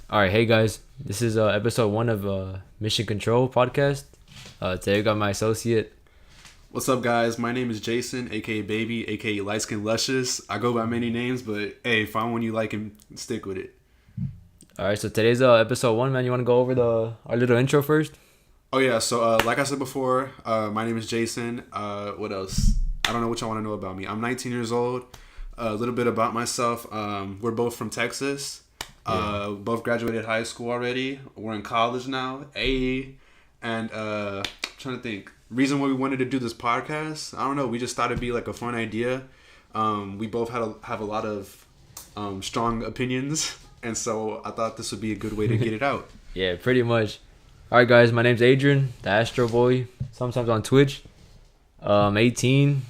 All right, hey guys, this is episode 1 of Mission Control podcast. Today I got my associate. What's up, guys? My name is Jason, aka Baby, aka Light Skin Luscious. I go by many names, but hey, find one you like and stick with it. All right, so today's episode 1, man. You want to go over our little intro first? Oh yeah, so like I said before, my name is Jason. What else? I don't know what y'all want to know about me. I'm 19 years old. A little bit about myself. We're both from Texas. Both graduated high school already. We're in college now. And trying to think. Reason why we wanted to do this podcast, I don't know. We just thought it'd be like a fun idea. We both have a lot of strong opinions, and so I thought this would be a good way to get it out. Yeah, pretty much. All right, guys. My name's Adrian, the Astro Boy. Sometimes on Twitch. 18.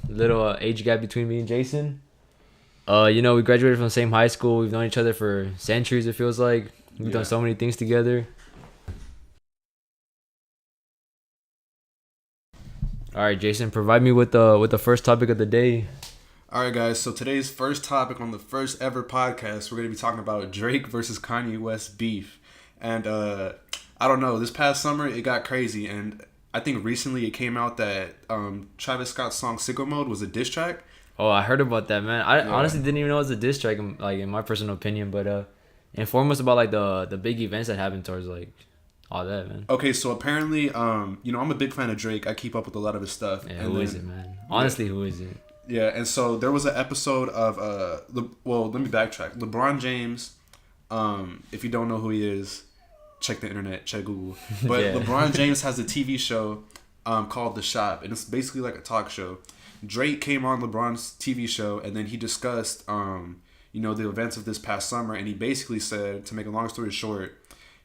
Little age gap between me and Jason. We graduated from the same high school. We've known each other for centuries, it feels like. We've done so many things together. All right, Jason, provide me with the first topic of the day. All right, guys. So today's first topic on the first ever podcast, we're going to be talking about Drake versus Kanye West beef. And I don't know, this past summer, it got crazy. And I think recently it came out that Travis Scott's song Sicko Mode was a diss track. Oh, I heard about that, man. I honestly didn't even know it was a diss track, in my personal opinion. But inform us about the big events that happened towards all that, man. Okay, so apparently, I'm a big fan of Drake. I keep up with a lot of his stuff. Yeah, who is it, man? Honestly, who is it? Yeah, and so there was an episode of let me backtrack. LeBron James, if you don't know who he is, check the internet, check Google. But yeah. LeBron James has a TV show called The Shop, and it's basically like a talk show. Drake came on LeBron's TV show, and then he discussed, the events of this past summer, and he basically said, to make a long story short,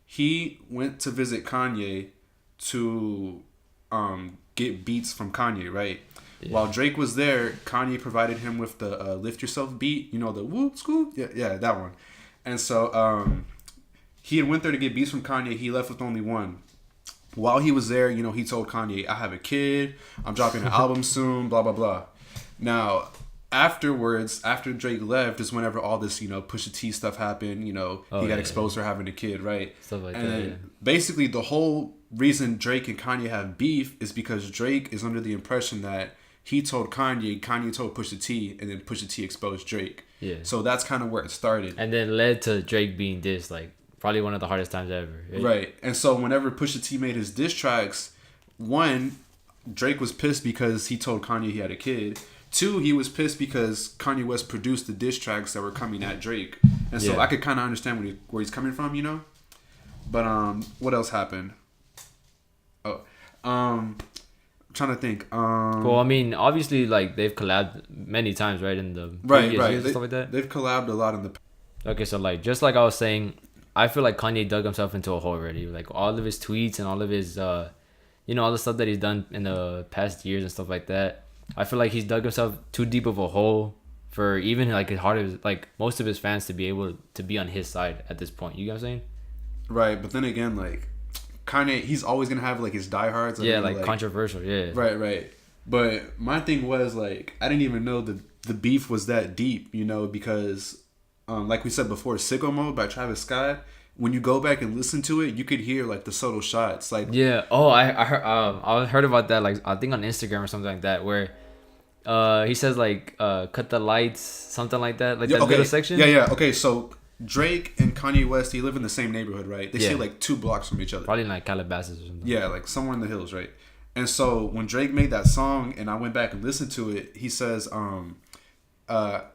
he went to visit Kanye to get beats from Kanye, right? Yeah. While Drake was there, Kanye provided him with the Lift Yourself beat, the whoop, scoop, yeah, that one. And so he had went there to get beats from Kanye. He left with only one. While he was there, he told Kanye, I have a kid, I'm dropping an album soon, blah, blah, blah. Now, afterwards, after Drake left, is whenever all this, Pusha T stuff happened, he got exposed for having a kid, right? Stuff like and that, then basically the whole reason Drake and Kanye have beef is because Drake is under the impression that he told Kanye told Pusha T, and then Pusha T exposed Drake. Yeah. So that's kind of where it started. And then led to Drake being dissed, probably one of the hardest times ever. Right. And so whenever Pusha T made his diss tracks, one, Drake was pissed because he told Kanye he had a kid. Two, he was pissed because Kanye West produced the diss tracks that were coming at Drake. And so I could kind of understand where he's coming from, But what else happened? I'm trying to think. Well, I mean, obviously, they've collabed many times, right? In the previous years and stuff like that. They've collabed a lot in the. Okay, so just like I was saying, I feel like Kanye dug himself into a hole already. All of his tweets and all of his, all the stuff that he's done in the past years and stuff like that. I feel like he's dug himself too deep of a hole for even as hard as most of his fans to be able to be on his side at this point. You know what I'm saying? Right, but then again, Kanye, he's always gonna have his diehards. Controversial. Yeah. Right. But my thing was I didn't even know the beef was that deep. Because like we said before, Sicko Mode by Travis Scott. When you go back and listen to it, you could hear the subtle shots. Yeah. Oh, I heard about that. I think on Instagram or something like that, where he says cut the lights, something like that. That little section. Yeah. Okay, so Drake and Kanye West, they live in the same neighborhood, right? They stay 2 blocks from each other. Probably in Calabasas or something. Yeah, somewhere in the hills, right? And so when Drake made that song and I went back and listened to it, he says, cut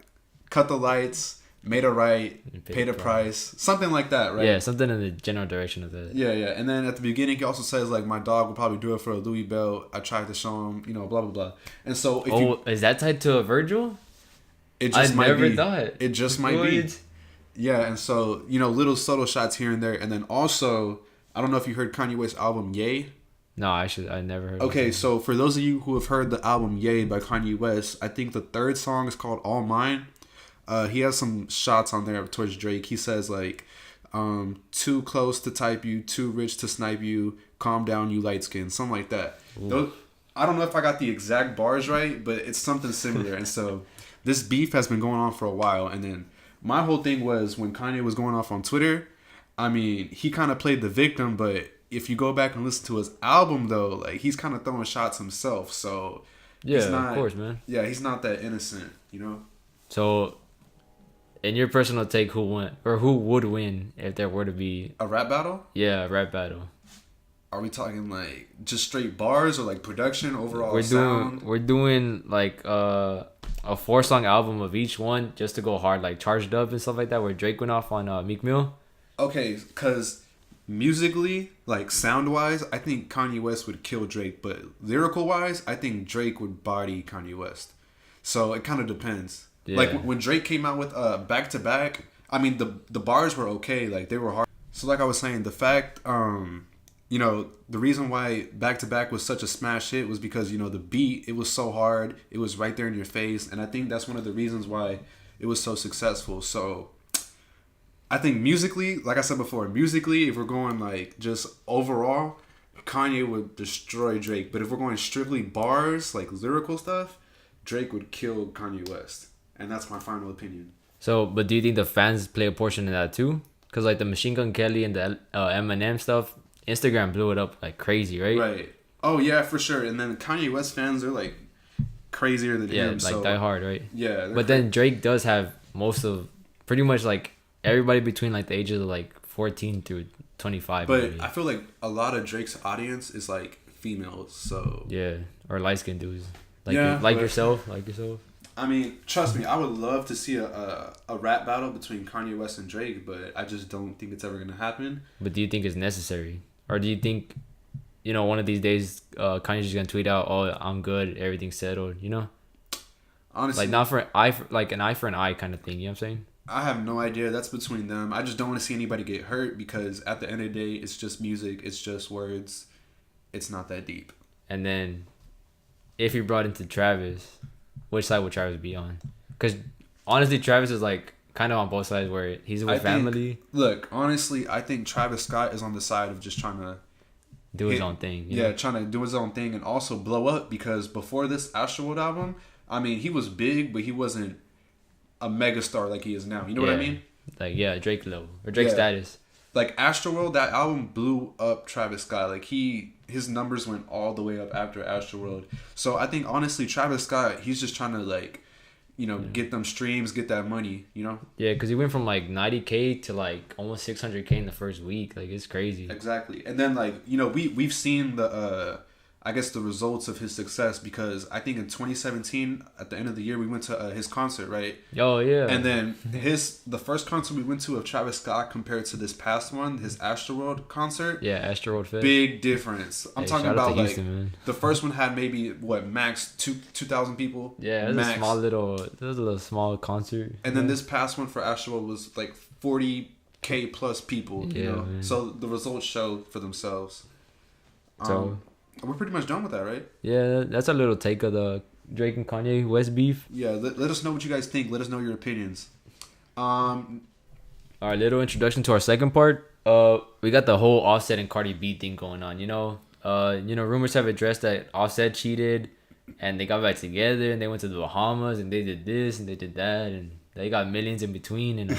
the lights, made a right, paid a price, something like that, right? Yeah, something in the general direction of that. Yeah. And then at the beginning, he also says, my dog would probably do it for a Louis belt. I tried to show him, blah, blah, blah. And so is that tied to a Virgil? It just might be. I never thought. It just might be. Yeah, and so, little subtle shots here and there. And then also, I don't know if you heard Kanye West's album, Ye. No, I never heard. Okay, so for those of you who have heard the album Ye by Kanye West, I think the third song is called All Mine. He has some shots on there towards Drake. He says too close to type you, too rich to snipe you, calm down you light skin, something like that. I don't know if I got the exact bars right, but it's something similar. And so this beef has been going on for a while. And then my whole thing was when Kanye was going off on Twitter, I mean, he kind of played the victim, but if you go back and listen to his album, though, like he's kind of throwing shots himself. So Yeah, he's not, of course, man. Yeah, he's not that innocent, So, in your personal take, who would win if there were to be A rap battle? a rap battle? Are we talking like just straight bars or like production overall sound? We're doing like a 4-song album of each one just to go hard, like Charged Up and stuff like that, where Drake went off on Meek Mill. Okay, because musically, like sound wise, I think Kanye West would kill Drake, but lyrical wise, I think Drake would body Kanye West. So it kind of depends. Yeah. Like when Drake came out with Back to Back, I mean the bars were okay, like they were hard. So like I was saying, the fact the reason why Back to Back was such a smash hit was because the beat, it was so hard, it was right there in your face, and I think that's one of the reasons why it was so successful. So I think musically, like I said before, if we're going like just overall, Kanye would destroy Drake. But if we're going strictly bars, like lyrical stuff, Drake would kill Kanye West. And that's my final opinion. So, but do you think the fans play a portion in that too? Because like the Machine Gun Kelly and the Eminem stuff, Instagram blew it up like crazy, right? Right. Oh yeah, for sure. And then Kanye West fans are like crazier than him. Yeah, like die hard, right? Yeah. But then Drake does have pretty much like everybody between like the ages of like 14 through 25. But maybe. I feel like a lot of Drake's audience is like females, so yeah, or light skinned dudes, like yourself. I mean, trust me, I would love to see a rap battle between Kanye West and Drake, but I just don't think it's ever gonna happen. But do you think it's necessary, or do you think, one of these days, Kanye's just gonna tweet out, "Oh, I'm good, everything's settled," Honestly, like not for an eye, like an eye for an eye kind of thing. You know what I'm saying? I have no idea. That's between them. I just don't want to see anybody get hurt because at the end of the day, it's just music. It's just words. It's not that deep. And then, if you brought into Travis, which side would Travis be on? Because honestly, Travis is like kind of on both sides where he's with family. Look, honestly, I think Travis Scott is on the side of just trying to do his own thing. Trying to do his own thing and also blow up because before this Astroworld album, I mean, he was big, but he wasn't a megastar like he is now. You know what I mean? Like, Drake level or Drake status. Like Astroworld, that album blew up Travis Scott. Like his numbers went all the way up after Astroworld. So I think honestly, Travis Scott, he's just trying to get them streams, get that money. Yeah, because he went from like 90K to like almost 600K in the first week. Like it's crazy. Exactly. And then we've seen the results of his success because I think in 2017 at the end of the year we went to his concert, right? Oh yeah. And then the first concert we went to of Travis Scott compared to this past one, his Astroworld concert. Yeah, Astroworld Fest. Big difference. I'm talking about like Houston, the first one had maybe max 2,000 people. Yeah, it was a little small concert. And then this past one for Astroworld was like 40K plus people. Man. So the results show for themselves. So. We're pretty much done with that, right? Yeah, that's a little take of the Drake and Kanye West beef. Yeah, let us know what you guys think. Let us know your opinions. Our little introduction to our second part. We got the whole Offset and Cardi B thing going on. Rumors have addressed that Offset cheated, and they got back together, and they went to the Bahamas, and they did this, and they did that, and they got millions in between. And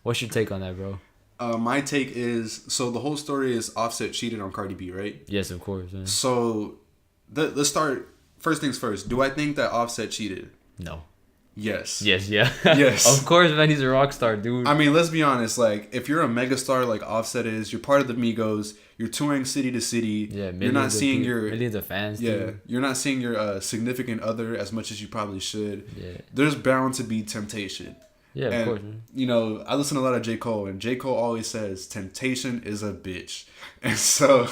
what's your take on that, bro? My take is, so the whole story is Offset cheated on Cardi B, right? Yes, of course. Man. So let's start. First things first. Do I think that Offset cheated? No. Yes. Yes, yeah. Yes. Of course, man. He's a rock star, dude. I mean, let's be honest. Like, if you're a megastar like Offset is, you're part of the Migos. You're touring city to city. Yeah, you're not seeing millions of fans. Yeah, dude. You're not seeing your significant other as much as you probably should. Yeah. There's bound to be temptation. Yeah, of course. Man. I listen to a lot of J. Cole, and J. Cole always says, temptation is a bitch. And so,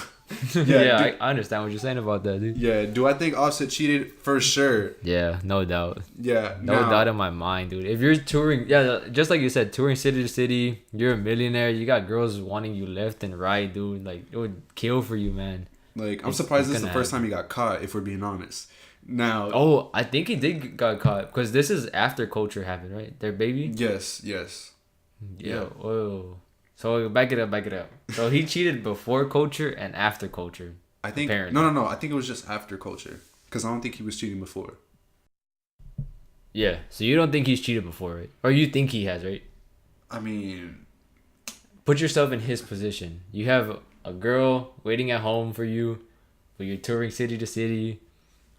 I understand what you're saying about that, dude. Yeah, do I think Offset cheated? For sure. Yeah, no doubt. Yeah, no doubt in my mind, dude. If you're touring, just like you said, touring city to city, you're a millionaire, you got girls wanting you left and right, dude. Like, it would kill for you, man. Like, I'm surprised this is the first time he got caught, if we're being honest. Now, I think he did got caught because this is after Culture happened, right? Their baby. Yes. Yeah. Whoa. So back it up. So he cheated before Culture and after Culture. I think apparently. No. I think it was just after Culture because I don't think he was cheating before. Yeah. So you don't think he's cheated before, right? Or you think he has, right? I mean, put yourself in his position. You have a girl waiting at home for you, but you're touring city to city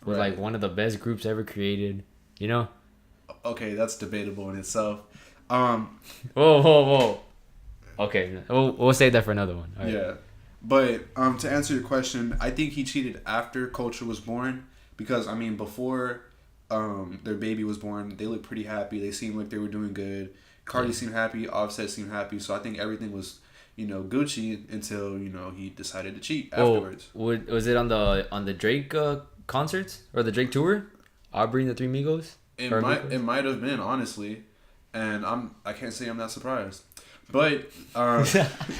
with Right. like one of the best groups ever created. You know? Okay, that's debatable in itself. Whoa, whoa, whoa. Okay, we'll save that for another one. All right. Yeah, but to answer your question, I think he cheated after Culture was born because I mean before their baby was born, they looked pretty happy. They seemed like they were doing good. Cardi seemed happy. Offset seemed happy. So I think everything was Gucci until he decided to cheat afterwards. Was it on the Drake concerts or the Drake tour? Aubrey and the Three Migos. It might have been honestly, and I can't say I'm not surprised. But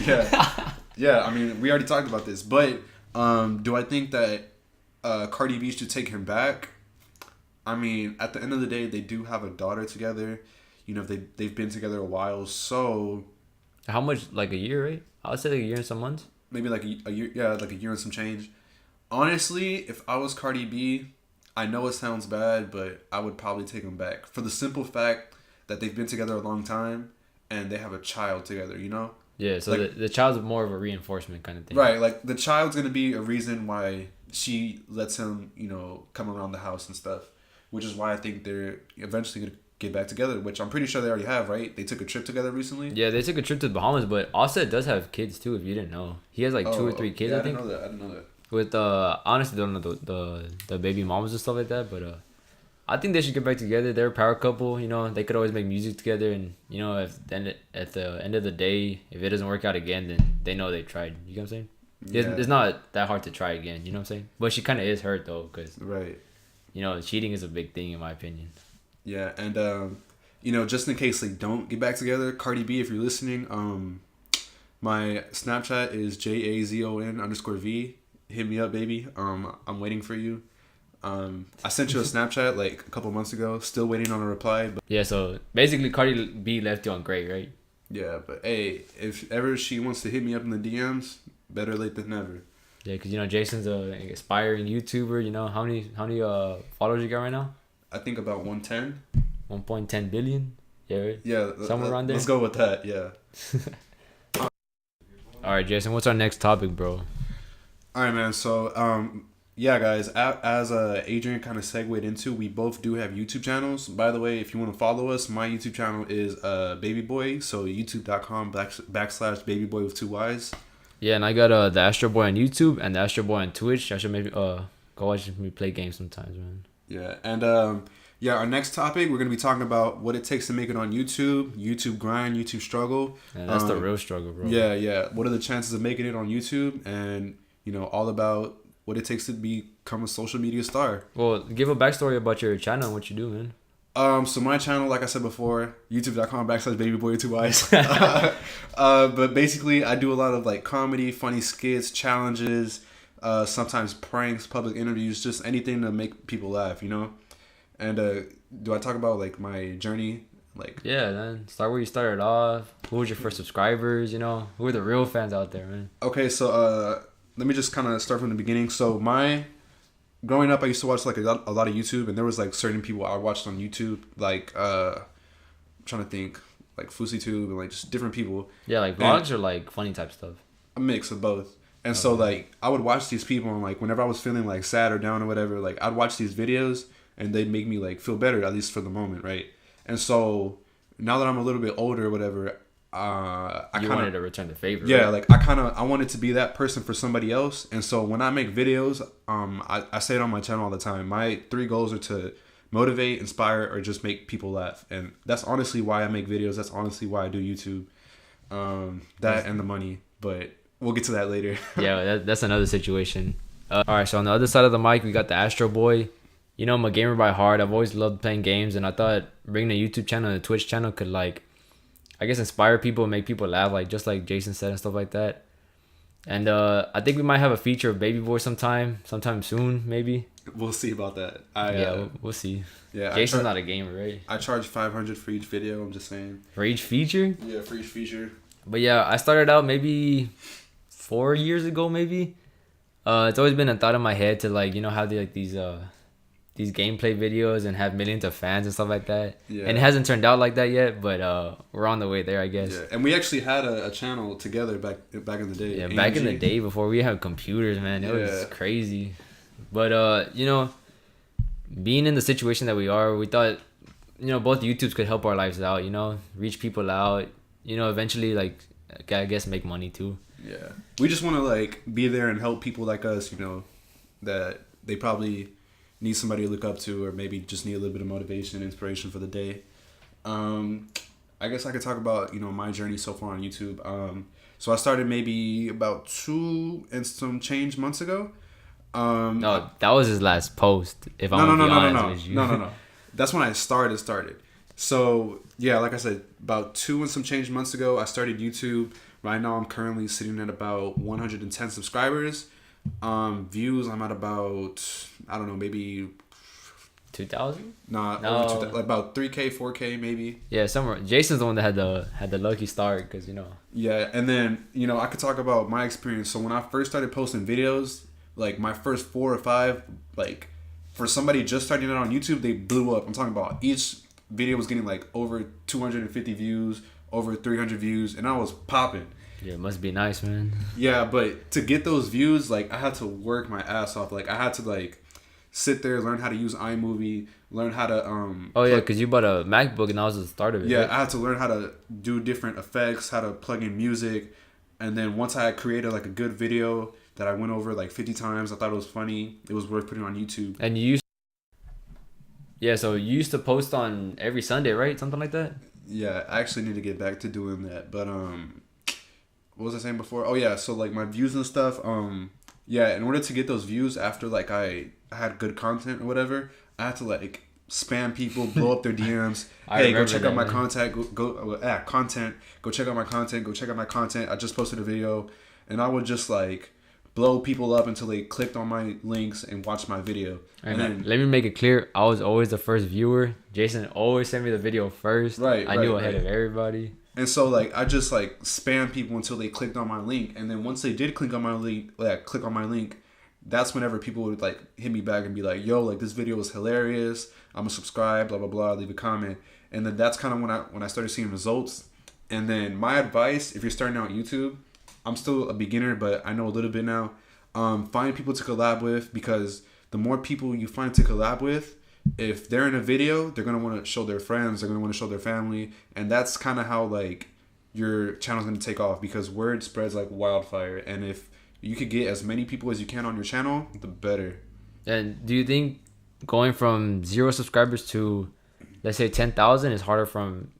yeah. I mean, we already talked about this. But do I think that Cardi B should take him back? I mean, at the end of the day, they do have a daughter together. They've been together a while. So How much? Like a year, right? I would say like a year and some months. maybe like a year. Yeah, like a year and some change. Honestly, if I was Cardi B, I know it sounds bad, but I would probably take him back for the simple fact that they've been together a long time and they have a child together. Yeah, so Like- the child's more of a reinforcement kind of thing. Right, like the child's gonna be a reason why she lets him, come around the house and stuff, which is why I think they're eventually gonna get back together. Which I'm pretty sure they already have, right? They took a trip together recently. Yeah, they took a trip to the Bahamas, but Offset does have kids too. If you didn't know, he has like 2 or 3 kids. Yeah, I think. I didn't know that. With honestly don't know the baby mamas and stuff like that, but I think they should get back together. They're a power couple. They could always make music together, and if then at the end of the day, if it doesn't work out again, then they know they tried. You know what I'm saying? Yeah. It's not that hard to try again. You know what I'm saying? But she kind of is hurt though, because Right. cheating is a big thing in my opinion. Yeah, and just in case they don't get back together, Cardi B, if you're listening, my Snapchat is JAZON_V. Hit me up, baby. I'm waiting for you. I sent you a Snapchat like a couple months ago. Still waiting on a reply. But Yeah, so basically Cardi B left you on great, right? yeah, but hey, if ever she wants to hit me up in the DMs, better late than never. Yeah, because Jason's a aspiring YouTuber. How many followers you got right now? I think about 110. 1.10 billion. Yeah, right? Yeah, Somewhere around there? Let's go with that. Yeah. All right, Jason. What's our next topic, bro? All right, man. So, yeah, guys, as Adrian kind of segued into, we both do have YouTube channels. By the way, if you want to follow us, my YouTube channel is Baby Boy. So youtube.com/babyboy with 2 Y's. Yeah, and I got the Astro Boy on YouTube and the Astro Boy on Twitch. I should maybe go watch me play games sometimes, man. Yeah, and our next topic, we're gonna be talking about what it takes to make it on YouTube, YouTube grind, YouTube struggle. And that's the real struggle, bro. Yeah. What are the chances of making it on YouTube, and all about what it takes to become a social media star. Well, give a backstory about your channel and what you do, man. So my channel, like I said before, youtube.com/babyboy with 2 Y's. But basically, I do a lot of like comedy, funny skits, challenges, sometimes pranks, public interviews, just anything to make people laugh, And do I talk about like my journey? Like Yeah, man. Start where you started off. Who was your first subscribers? Who are the real fans out there, man? Okay, so let me just kind of start from the beginning. So growing up, I used to watch like a lot of YouTube, and there was like certain people I watched on YouTube, like I'm trying to think, like FouseyTube and like just different people. Yeah, like vlogs or like funny type stuff. A mix of both. And so like I would watch these people, and like whenever I was feeling like sad or down or whatever, like I'd watch these videos, and they'd make me like feel better, at least for the moment, right? And so now that I'm a little bit older or whatever, I wanted to return the favor. Yeah, right? like I wanted to be that person for somebody else. And so when I make videos, I say it on my channel all the time. My 3 goals are to motivate, inspire, or just make people laugh. And that's honestly why I make videos. That's honestly why I do YouTube. That and the money, but we'll get to that later. Yeah, that's another situation. All right, so on the other side of the mic, we got the Astro Boy. I'm a gamer by heart. I've always loved playing games, and I thought bringing a YouTube channel and a Twitch channel could like, I guess, inspire people and make people laugh, like just like Jason said and stuff like that. And I think we might have a feature of Baby Boy sometime soon, maybe. We'll see about that. We'll see. Yeah, Jason's not a gamer, right? I charge $500 for each video. I'm just saying. For each feature? Yeah, for each feature. But yeah, I started out maybe 4 years ago, maybe. It's always been a thought in my head to like, have these these gameplay videos and have millions of fans and stuff like that. Yeah. And it hasn't turned out like that yet, but we're on the way there, I guess. Yeah, and we actually had a channel together back in the day. Yeah, AMG. back in the day before we had computers, man, it was crazy. But you know, being in the situation that we are, we thought, you know, both YouTubes could help our lives out. You know, reach people out. You know, eventually, like, I guess make money too. Yeah, we just want to like be there and help people like us. You know, that they probably need somebody to look up to, or maybe just need a little bit of motivation, inspiration for the day. I guess I could talk about, you know, my journey so far on YouTube. So I started maybe about 2 and some change months ago. No, that was his last post. If I'm gonna be honest with you. No. That's when I started. So yeah, like I said, about 2 and some change months ago, I started YouTube. Right now, I'm currently sitting at about 110 subscribers. Views, I'm at about, I don't know, maybe 2,000. Nah, No. over 2,000, like about 3K, 4K maybe. Yeah, somewhere. Jason's the one that had the lucky start, because, you know. Yeah, and then, you know, I could talk about my experience. So when I first started posting videos, like my first 4 or 5, like for somebody just starting out on YouTube, they blew up. I'm talking about each video was getting like over 250 views, over 300 views, and I was popping. Yeah, it must be nice, man. Yeah, but to get those views, like I had to work my ass off. Like I had to like sit there, learn how to use iMovie, learn how to Oh yeah, because you bought a MacBook and that was the start of it. Yeah, right? I had to learn how to do different effects, how to plug in music, and then once I had created like a good video that I went over like 50 times, I thought it was funny, it was worth putting on YouTube. And so you used to post on every Sunday, right? Something like that? Yeah, I actually need to get back to doing that. But what was I saying before? Oh yeah, so like my views and stuff, yeah, in order to get those views after like I had good content or whatever, I had to like spam people, blow up their DMs. Hey, go check out my content. Go check out my content. Go check out my content. I just posted a video, and I would just like blow people up until they clicked on my links and watched my video. And then, let me make it clear, I was always the first viewer. Jason always sent me the video first. I knew ahead of everybody. And so like I just like spam people until they clicked on my link, and then once they did click on my link, that's whenever people would like hit me back and be like, yo, like this video was hilarious, I'm gonna subscribe, blah blah blah, leave a comment. And then that's kind of when I started seeing results. And then my advice, if you're starting out YouTube, I'm still a beginner, but I know a little bit now, find people to collab with, because the more people you find to collab with, if they're in a video, they're going to want to show their friends, they're going to want to show their family, and that's kind of how like your channel's going to take off, because word spreads like wildfire. And if you could get as many people as you can on your channel, the better. And do you think going from 0 subscribers to, let's say, 10,000 is harder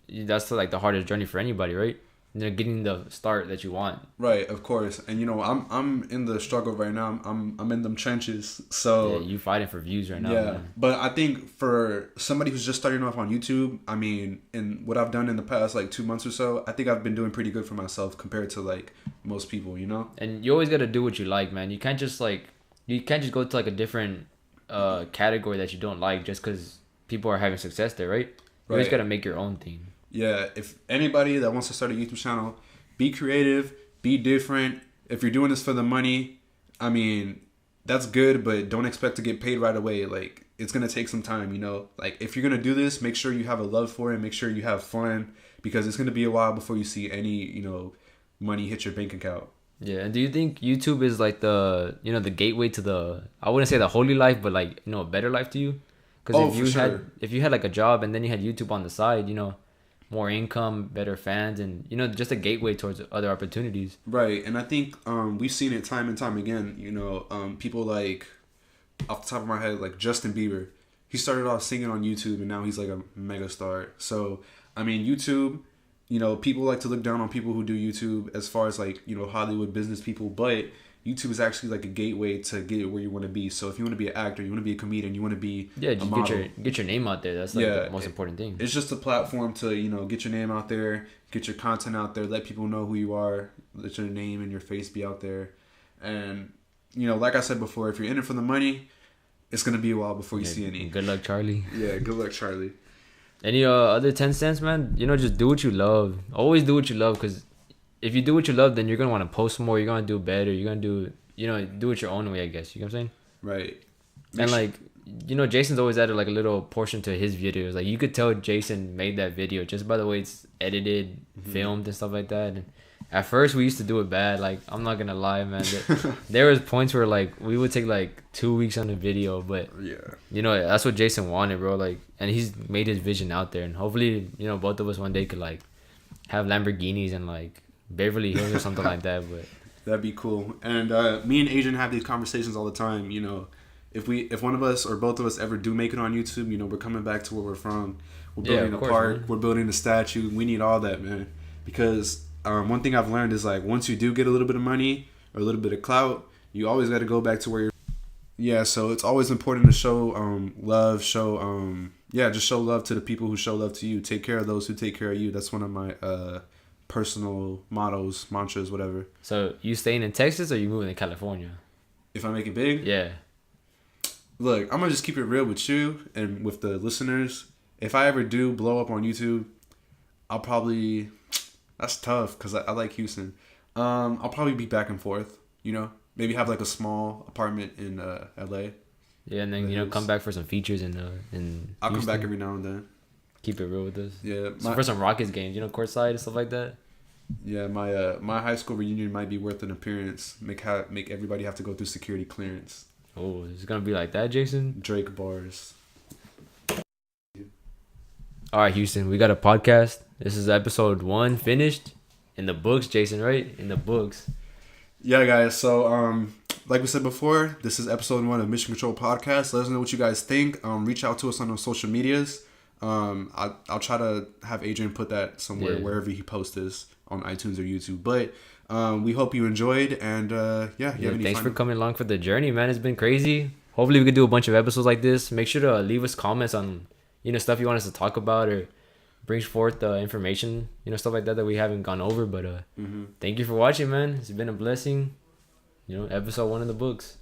that's like the hardest journey for anybody, right? You know, getting the start that you want. Right, of course. And you know, I'm in the struggle right now. I'm in them trenches. So yeah, you fighting for views right now. Yeah, man. but I think for somebody who's just starting off on YouTube, I mean, in what I've done in the past like 2 months or so, I think I've been doing pretty good for myself compared to like most people, you know. And you always got to do what you like, man. You can't just go to like a different category that you don't like just because people are having success there, right? You always got to make your own thing. Yeah, if anybody that wants to start a YouTube channel, be creative, be different. If you're doing this for the money, I mean, that's good, but don't expect to get paid right away. Like, it's going to take some time, you know? Like, if you're going to do this, make sure you have a love for it, make sure you have fun, because it's going to be a while before you see any, you know, money hit your bank account. Yeah, and do you think YouTube is like the gateway to I wouldn't say the holy life, but like, you know, a better life to you? Because if you had like a job and then you had YouTube on the side, you know, more income, better fans, and you know, just a gateway towards other opportunities. Right, and I think we've seen it time and time again. You know, people like, off the top of my head, like Justin Bieber. He started off singing on YouTube, and now he's like a mega star. So I mean, YouTube, you know, people like to look down on people who do YouTube as far as like, you know, Hollywood business people, but YouTube is actually like a gateway to get where you want to be. So if you want to be an actor, you want to be a comedian, you want to be a model, get your name out there. That's like the most important thing. It's just a platform to, you know, get your name out there, get your content out there, let people know who you are, let your name and your face be out there. And, you know, like I said before, if you're in it for the money, it's going to be a while before you see any. Good luck, Charlie. Yeah, good luck, Charlie. Any other 10 cents, man? You know, just do what you love. Always do what you love, because if you do what you love, then you're going to want to post more. You're going to do better. You're going to do it your own way, I guess. You know what I'm saying? Right. And like, you know, Jason's always added like a little portion to his videos. Like you could tell Jason made that video just by the way it's edited, filmed, and stuff like that. And at first we used to do it bad. Like I'm not gonna lie, man. There was points where like we would take like 2 weeks on a video, but Yeah. you know that's what Jason wanted, bro. Like, and he's made his vision out there, and hopefully, you know, both of us one day could like have Lamborghinis and like Beverly Hills or something like that. But That'd be cool. And me and Adrian have these conversations all the time. You know, if one of us or both of us ever do make it on YouTube, you know, we're coming back to where we're from. We're building a park. Man. We're building a statue. We need all that, man. Because one thing I've learned is like once you do get a little bit of money or a little bit of clout, you always got to go back to where you're. Yeah, so it's always important to show love, just show love to the people who show love to you. Take care of those who take care of you. That's one of my personal mottos, mantras, whatever. So you staying in Texas or you moving to California? If I make it big? Yeah. Look, I'm going to just keep it real with you and with the listeners. If I ever do blow up on YouTube, I'll probably... That's tough because I like Houston. I'll probably be back and forth, you know? Maybe have like a small apartment in LA. Yeah, and then, you know, come back for some features in I'll Houston. come back every now and then. Keep it real with us. Yeah. For some Rockets games, you know, courtside and stuff like that. Yeah, my high school reunion might be worth an appearance. Make everybody have to go through security clearance. Oh, it's gonna be like that, Jason? Drake bars. All right, Houston, we got a podcast. This is episode 1 finished. In the books, Jason, right? In the books. Yeah, guys. So, like we said before, this is episode 1 of Mission Control Podcast. Let us know what you guys think. Reach out to us on our social medias. I'll try to have Adrian put that somewhere wherever he posts this on iTunes or YouTube. But we hope you enjoyed, and thanks for coming along for the journey, man. It's been crazy. Hopefully we could do a bunch of episodes like this. Make sure to leave us comments on, you know, stuff you want us to talk about or brings forth information, you know, stuff like that we haven't gone over. But thank you for watching, man. It's been a blessing. You know, episode 1 in the books.